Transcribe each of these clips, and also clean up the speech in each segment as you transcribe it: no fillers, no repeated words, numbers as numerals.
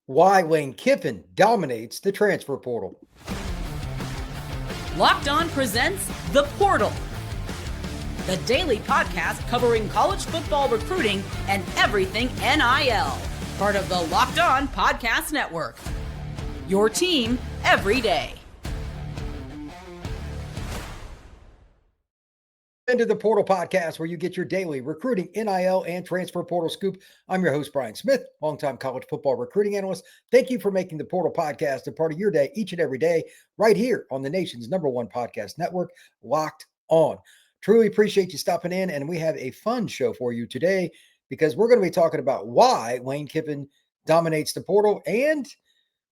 Why Lane Kiffin dominates the transfer portal. Locked On presents The Portal, the daily podcast covering college football recruiting and everything NIL. Part of the Locked On Podcast Network. Your team every day. Into the Portal Podcast, where you get your daily recruiting, NIL, and transfer portal scoop. I'm your host, Brian Smith, longtime college football recruiting analyst. Thank you for making the Portal Podcast a part of your day each and every day, right here on the nation's #1 podcast network, Locked On. Truly appreciate you stopping in, and we have a fun show for you today because we're going to be talking about why Lane Kiffin dominates the portal and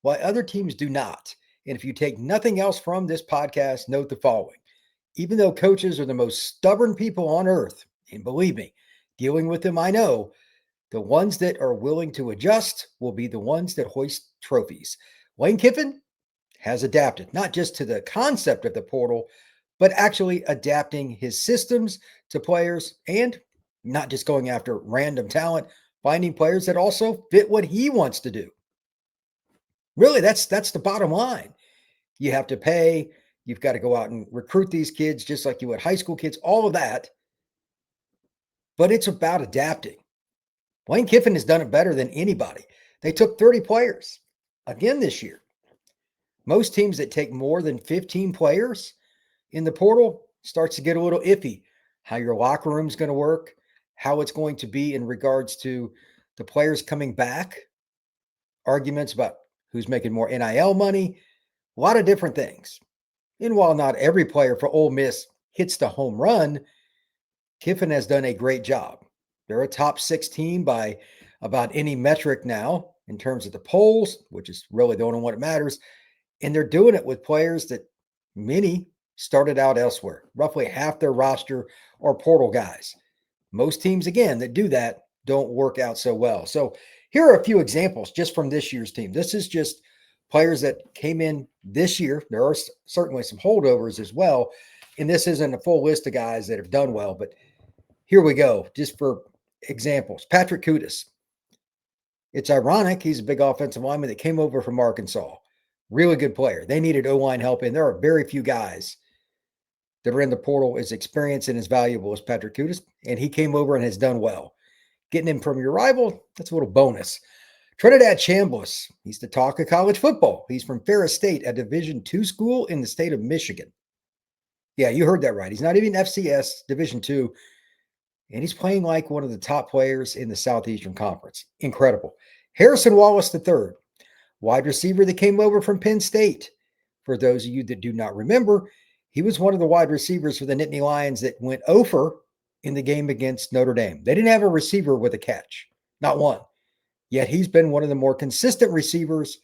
why other teams do not. And if you take nothing else from this podcast, note the following. Even though coaches are the most stubborn people on earth, and believe me, dealing with them, I know, the ones that are willing to adjust will be the ones that hoist trophies. Lane Kiffin has adapted, not just to the concept of the portal, but actually adapting his systems to players and not just going after random talent, finding players that also fit what he wants to do. Really, that's the bottom line. You have to pay. You've got to go out and recruit these kids just like you would high school kids, all of that. But it's about adapting. Lane Kiffin has done it better than anybody. They took 30 players again this year. Most teams that take more than 15 players in the portal starts to get a little iffy. How your locker room is going to work, how it's going to be in regards to the players coming back, arguments about who's making more NIL money, a lot of different things. And while not every player for Ole Miss hits the home run, Kiffin has done a great job. They're a top 6 team by about any metric now in terms of the polls, which is really the only one that matters. And they're doing it with players that many started out elsewhere. Roughly half their roster are portal guys. Most teams, again, that do that don't work out so well. So here are a few examples just from this year's team. This is just players that came in this year. There are certainly some holdovers as well. And this isn't a full list of guys that have done well, but here we go. Just for examples, Patrick Kudus. It's ironic. He's a big offensive lineman that came over from Arkansas. Really good player. They needed O-line help, and there are very few guys that are in the portal as experienced and as valuable as Patrick Kudus, and he came over and has done well. Getting him from your rival, that's a little bonus. Trinidad Chambliss, he's the talk of college football. He's from Ferris State, a Division II school in the state of Michigan. Yeah, you heard that right. He's not even FCS, Division II, and he's playing like one of the top players in the Southeastern Conference. Incredible. Harrison Wallace III, wide receiver that came over from Penn State. For those of you that do not remember, he was one of the wide receivers for the Nittany Lions that went over in the game against Notre Dame. They didn't have a receiver with a catch, not one. Yet he's been one of the more consistent receivers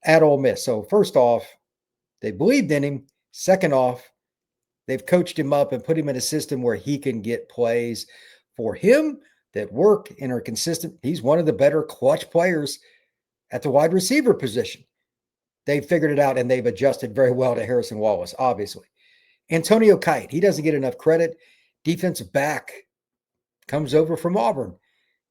at Ole Miss. So first off, they believed in him. Second off, they've coached him up and put him in a system where he can get plays for him that work and are consistent. He's one of the better clutch players at the wide receiver position. They've figured it out, and they've adjusted very well to Harrison Wallace, obviously. Antonio Kite, he doesn't get enough credit. Defensive back, comes over from Auburn.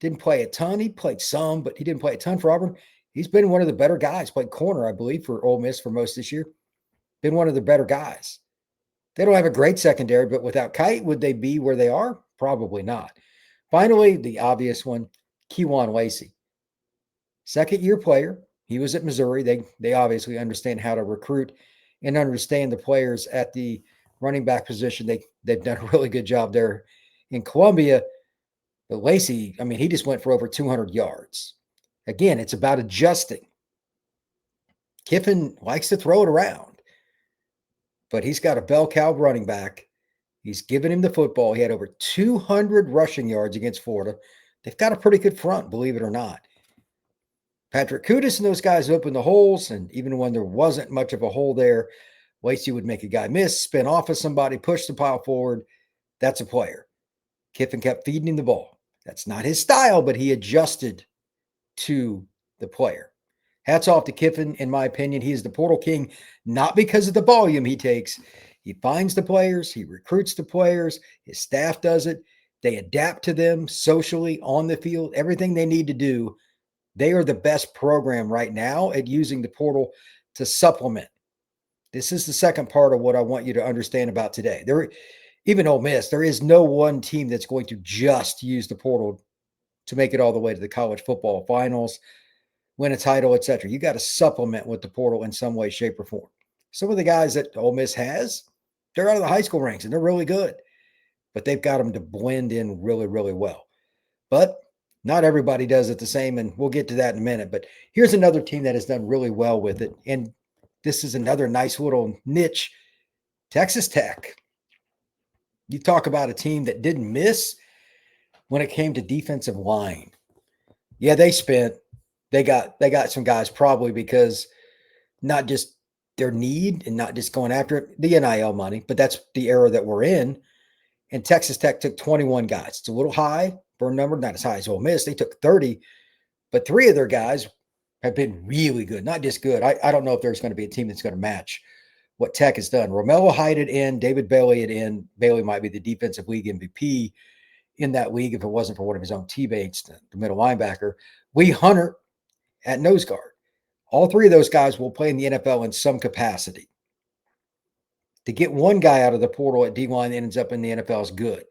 Didn't play a ton. He played some, but he didn't play a ton for Auburn. He's been one of the better guys. Played corner, I believe, for Ole Miss for most this year. Been one of the better guys. They don't have a great secondary, but without Kite, would they be where they are? Probably not. Finally, the obvious one, Kewan Lacey. Second-year player. He was at Missouri. They obviously understand how to recruit and understand the players at the running back position. They've done a really good job there in Columbia. But Lacey, he just went for over 200 yards. Again, it's about adjusting. Kiffin likes to throw it around, but he's got a bell cow running back. He's given him the football. He had over 200 rushing yards against Florida. They've got a pretty good front, believe it or not. Patrick Kudus and those guys opened the holes, and even when there wasn't much of a hole there, Lacey would make a guy miss, spin off of somebody, push the pile forward. That's a player. Kiffin kept feeding him the ball. That's not his style, but he adjusted to the player. Hats off to Kiffin, in my opinion. He is the portal king, not because of the volume he takes. He finds the players. He recruits the players. His staff does it. They adapt to them socially, on the field, everything they need to do They are the best program right now at using the portal to supplement. This is the second part of what I want you to understand about today. Even Ole Miss, there is no one team that's going to just use the portal to make it all the way to the college football finals, win a title, etc. You got to supplement with the portal in some way, shape, or form. Some of the guys that Ole Miss has, they're out of the high school ranks and they're really good, but they've got them to blend in really, really well. But not everybody does it the same, and we'll get to that in a minute. But here's another team that has done really well with it, and this is another nice little niche, Texas Tech. You talk about a team that didn't miss when it came to defensive line. Yeah, they got some guys probably because not just their need and not just going after it, the NIL money, but that's the era that we're in. And Texas Tech took 21 guys. It's a little high for a number, not as high as Ole Miss. They took 30, but 3 of their guys have been really good, not just good. I don't know if there's going to be a team that's going to match what Tech has done. Romello Hyde at end, David Bailey at end. Bailey might be the defensive league MVP in that league if it wasn't for one of his own teammates, the middle linebacker. Lee Hunter at nose guard. All 3 of those guys will play in the NFL in some capacity. To get one guy out of the portal at D-line that ends up in the NFL is good.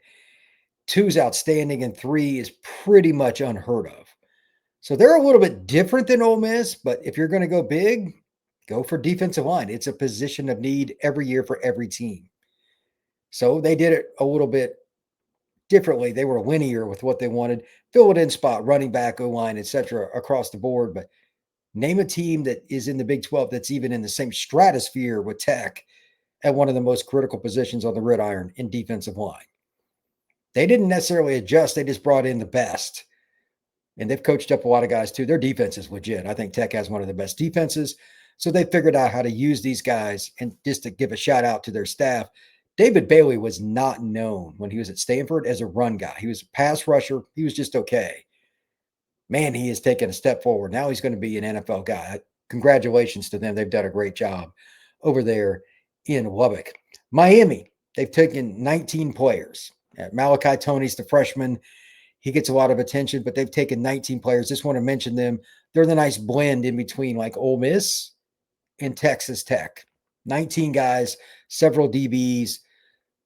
2 is outstanding, and 3 is pretty much unheard of. So they're a little bit different than Ole Miss, but if you're going to go big, go for defensive line. It's a position of need every year for every team. So they did it a little bit differently. They were linear with what they wanted, fill it in spot, running back, O-line, etc. across the board. But name a team that is in the Big 12 that's even in the same stratosphere with Tech at one of the most critical positions on the gridiron in defensive line. They didn't necessarily adjust. They just brought in the best. And they've coached up a lot of guys too. Their defense is legit. I think Tech has one of the best defenses. So they figured out how to use these guys. And just to give a shout out to their staff, David Bailey was not known when he was at Stanford as a run guy. He was a pass rusher. He was just okay. Man, he has taken a step forward. Now he's going to be an NFL guy. Congratulations to them. They've done a great job over there in Lubbock. Miami, they've taken 19 players. Malachi Tony's the freshman. He gets a lot of attention, but they've taken 19 players. Just want to mention them. They're the nice blend in between like Ole Miss and Texas Tech. 19 guys, several DBs,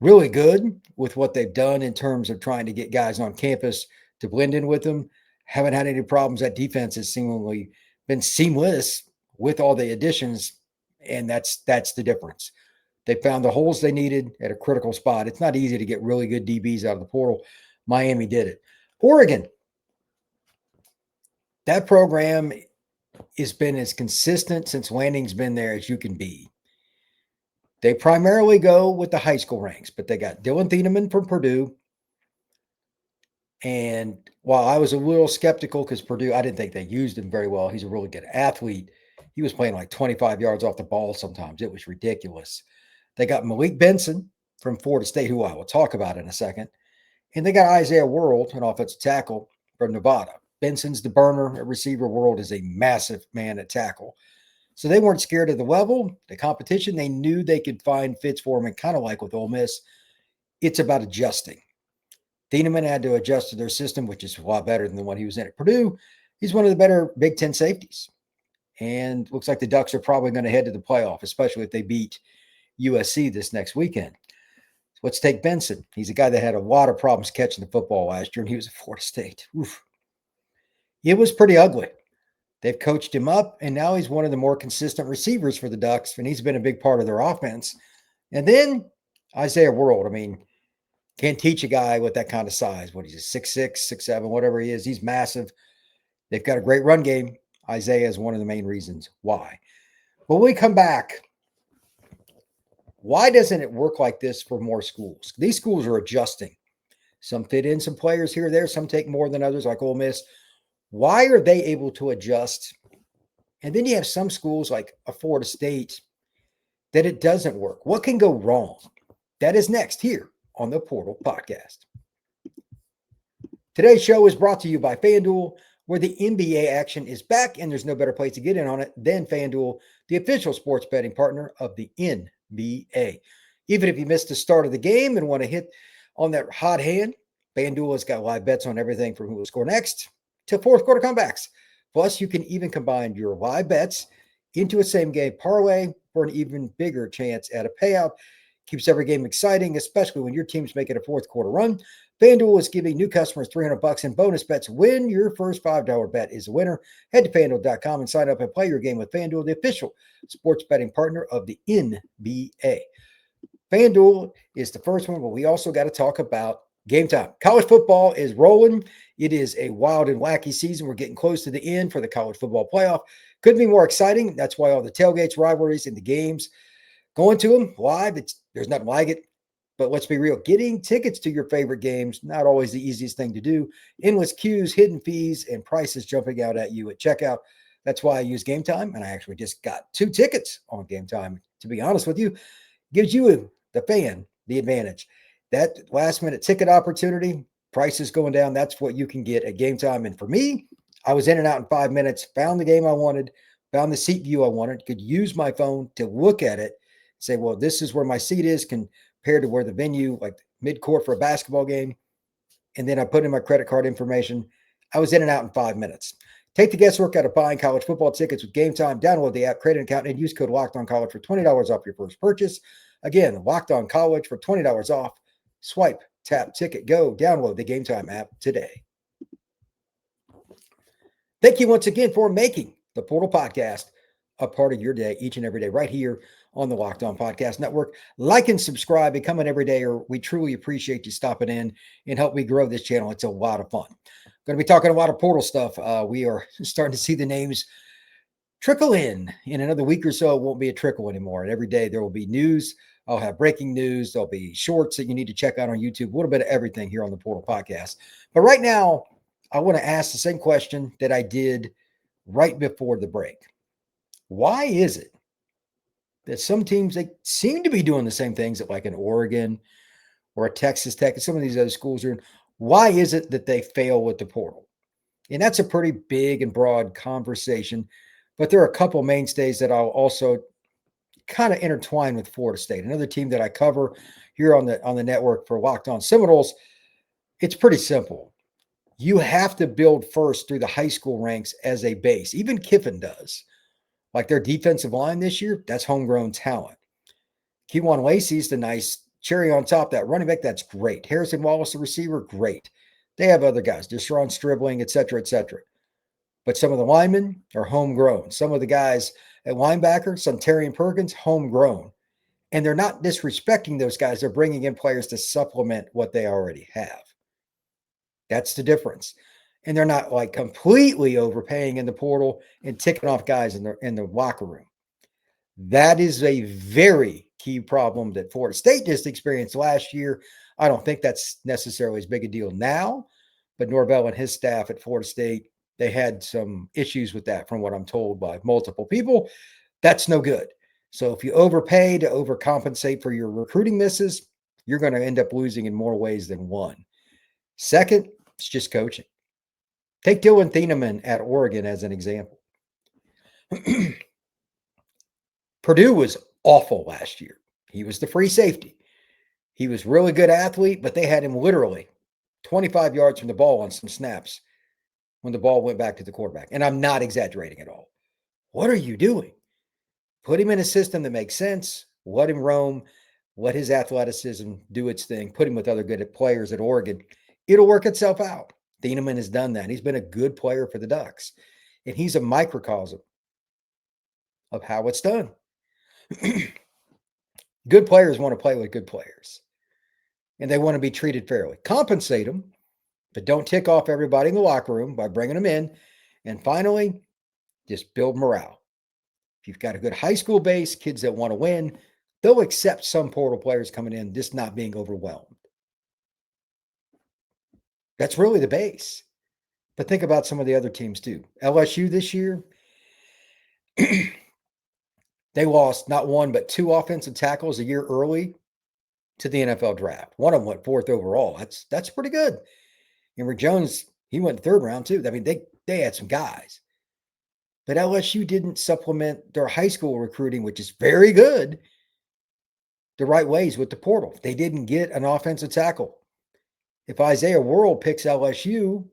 really good with what they've done in terms of trying to get guys on campus to blend in with them. Haven't had any problems. That defense has seemingly been seamless with all the additions, and that's the difference. They found the holes they needed at a critical spot. It's not easy to get really good DBs out of the portal. Miami did it. Oregon, that program has been as consistent since Lanning's been there as you can be. They primarily go with the high school ranks, but they got Dylan Thieneman from Purdue. And while I was a little skeptical because Purdue, I didn't think they used him very well. He's a really good athlete. He was playing like 25 yards off the ball sometimes. It was ridiculous. They got Malik Benson from Florida State, who I will talk about in a second. And they got Isaiah World, an offensive tackle from Nevada. Benson's the burner at receiver. World is a massive man at tackle. So they weren't scared of the level, the competition. They knew they could find fits for him, and kind of like with Ole Miss, it's about adjusting. Thieneman had to adjust to their system, which is a lot better than the one he was in at Purdue. He's one of the better Big Ten safeties. And looks like the Ducks are probably going to head to the playoff, especially if they beat USC this next weekend. So let's take Benson. He's a guy that had a lot of problems catching the football last year, and he was at Florida State. Oof. It was pretty ugly. They've coached him up, and now he's one of the more consistent receivers for the Ducks, and he's been a big part of their offense. And then Isaiah World. I mean, can't teach a guy with that kind of size. What, he's a 6'6", 6'7", whatever he is. He's massive. They've got a great run game. Isaiah is one of the main reasons why. When we come back, why doesn't it work like this for more schools? These schools are adjusting. Some fit in some players here or there. Some take more than others, like Ole Miss. Why are they able to adjust? And then you have some schools like a Florida State that it doesn't work. What can go wrong? That is next here on the Portal Podcast. Today's show is brought to you by FanDuel, where the NBA action is back, and there's no better place to get in on it than FanDuel, the official sports betting partner of the NBA. Even if you missed the start of the game and want to hit on that hot hand, FanDuel has got live bets on everything from who will score next to fourth quarter comebacks. Plus, you can even combine your live bets into a same game parlay for an even bigger chance at a payout. Keeps every game exciting, especially when your team's making a fourth quarter run. FanDuel is giving new customers $300 in bonus bets when your first $5 bet is a winner. Head to FanDuel.com and sign up and play your game with FanDuel, the official sports betting partner of the NBA. FanDuel is the first one, but we also got to talk about game time. College football is rolling. It is a wild and wacky season. We're getting close to the end for the college football playoff. Couldn't be more exciting. That's why all the tailgates, rivalries, and the games, going to them live, there's nothing like it. But let's be real, getting tickets to your favorite games, not always the easiest thing to do. Endless queues, hidden fees, and prices jumping out at you at checkout. That's why I use Game Time, and I actually just got 2 tickets on Game Time. To be honest with you, gives you, the fan, the advantage. That last-minute ticket opportunity, prices going down, that's what you can get at Game Time. And for me, I was in and out in 5 minutes, found the game I wanted, found the seat view I wanted, could use my phone to look at it, say, well, this is where my seat is compared to where the venue, like mid-court for a basketball game. And then I put in my credit card information. I was in and out in 5 minutes. Take the guesswork out of buying college football tickets with Game Time. Download the app, create an account, and use code LOCKEDONCollege for $20 off your first purchase. Again, Locked On College for $20 off. Swipe, tap, ticket, go. Download the Game Time app today. Thank you once again for making the Portal Podcast a part of your day each and every day right here on the Locked On Podcast Network. Like and subscribe, become an everydayer. We truly appreciate you stopping in and help me grow this channel. It's a lot of fun. Going to be talking a lot of portal stuff. We are starting to see the names trickle in. In another week or so, it won't be a trickle anymore. And every day there will be news. I'll have breaking news. There'll be shorts that you need to check out on YouTube. A little bit of everything here on the Portal Podcast. But right now, I want to ask the same question that I did right before the break. Why is it that some teams, they seem to be doing the same things that like an Oregon or a Texas Tech and some of these other schools are in? Why is it that they fail with the portal? And that's a pretty big and broad conversation. But there are a couple mainstays that I'll also kind of intertwine with Florida State, another team that I cover here on the network for Locked On Seminoles. It's pretty simple. You have to build first through the high school ranks as a base. Even Kiffin does. Like their defensive line this year, that's homegrown talent. Kewan Lacey's the nice cherry on top. That running back, that's great. Harrison Wallace, the receiver, great. They have other guys, Deshaun Stribling, et cetera, et cetera. But some of the linemen are homegrown. Some of the guys at linebacker, some Terrian Perkins, homegrown. And they're not disrespecting those guys. They're bringing in players to supplement what they already have. That's the difference. And they're not like completely overpaying in the portal and ticking off guys in the locker room. That is a very key problem that Florida State just experienced last year. I don't think that's necessarily as big a deal now, but Norvell and his staff at Florida State, they had some issues with that from what I'm told by multiple people. That's no good. So if you overpay to overcompensate for your recruiting misses, you're going to end up losing in more ways than one. Second, it's just coaching. Take Dylan Thieneman at Oregon as an example. Purdue was awful last year. He was the free safety. He was a really good athlete, but they had him literally 25 yards from the ball on some snaps when the ball went back to the quarterback. And I'm not exaggerating at all. What are you doing? Put him in a system that makes sense. Let him roam. Let his athleticism do its thing. Put him with other good players at Oregon. It'll work itself out. Thieneman has done that. He's been a good player for the Ducks. And he's a microcosm of how it's done. Good players want to play with good players. And they want to be treated fairly. Compensate them, but don't tick off everybody in the locker room by bringing them in. And finally, just build morale. If you've got a good high school base, kids that want to win, they'll accept some portal players coming in, just not being overwhelmed. That's really the base. But think about some of the other teams too. LSU this year, they lost not one, but 2 offensive tackles a year early to the NFL draft. One of them went 4th overall. That's pretty good. And Rick Jones, he went 3rd round too. I mean, they had some guys. But LSU didn't supplement their high school recruiting, which is very good, the right ways with the portal. They didn't get an offensive tackle. If Isaiah World picks LSU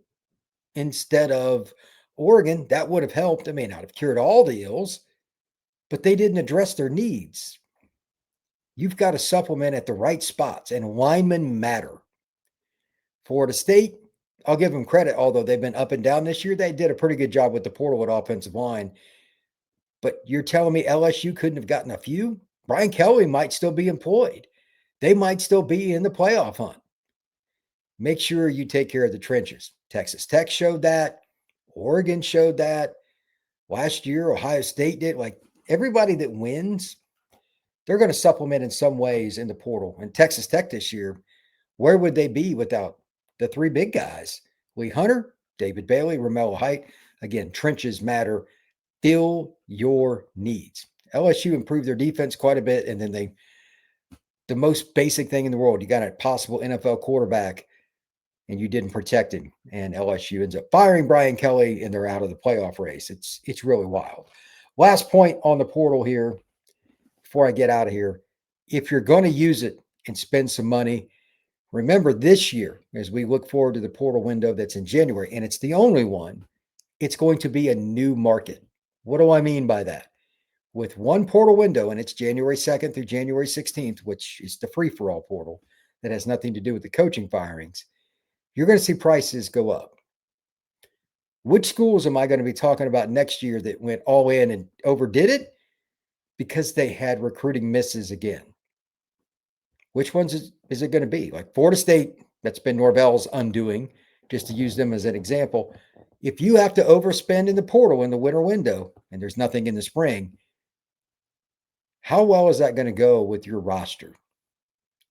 instead of Oregon, that would have helped. It may not have cured all the ills, but they didn't address their needs. You've got to supplement at the right spots, and linemen matter. Florida State, I'll give them credit, although they've been up and down this year. They did a pretty good job with the portal at offensive line. But you're telling me LSU couldn't have gotten a few? Brian Kelly might still be employed. They might still be in the playoff hunt. Make sure you take care of the trenches. Texas Tech showed that. Oregon showed that. Last year, Ohio State did. Like, everybody that wins, they're going to supplement in some ways in the portal. And Texas Tech this year, where would they be without the three big guys? Lee Hunter, David Bailey, Romello Height. Again, trenches matter. Fill your needs. LSU improved their defense quite a bit, and then the most basic thing in the world, you got a possible NFL quarterback, and you didn't protect him, and LSU ends up firing Brian Kelly, and they're out of the playoff race. It's really wild. Last point on the portal here, before I get out of here, if you're going to use it and spend some money, remember this year, as we look forward to the portal window that's in January, and it's the only one, it's going to be a new market. What do I mean by that? With one portal window, and it's January 2nd through January 16th, which is the free-for-all portal that has nothing to do with the coaching firings, you're going to see prices go up. Which schools am I going to be talking about next year that went all in and overdid it because they had recruiting misses again? Which ones is it going to be? Like Florida State, that's been Norvell's undoing, just to use them as an example. If you have to overspend in the portal in the winter window and there's nothing in the spring, how well is that going to go with your roster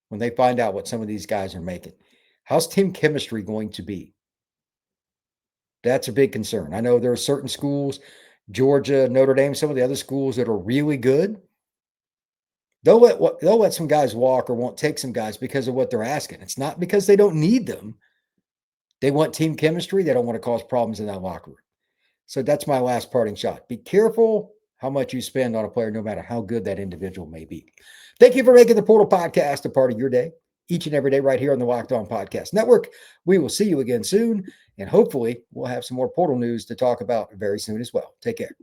when they find out what some of these guys are making? How's team chemistry going to be? That's a big concern. I know there are certain schools, Georgia, Notre Dame, some of the other schools that are really good. They'll let some guys walk or won't take some guys because of what they're asking. It's not because they don't need them. They want team chemistry. They don't want to cause problems in that locker room. So that's my last parting shot. Be careful how much you spend on a player, no matter how good that individual may be. Thank you for making the Portal Podcast a part of your day, each and every day, right here on the Locked On Podcast Network. We will see you again soon, and hopefully we'll have some more portal news to talk about very soon as well. Take care.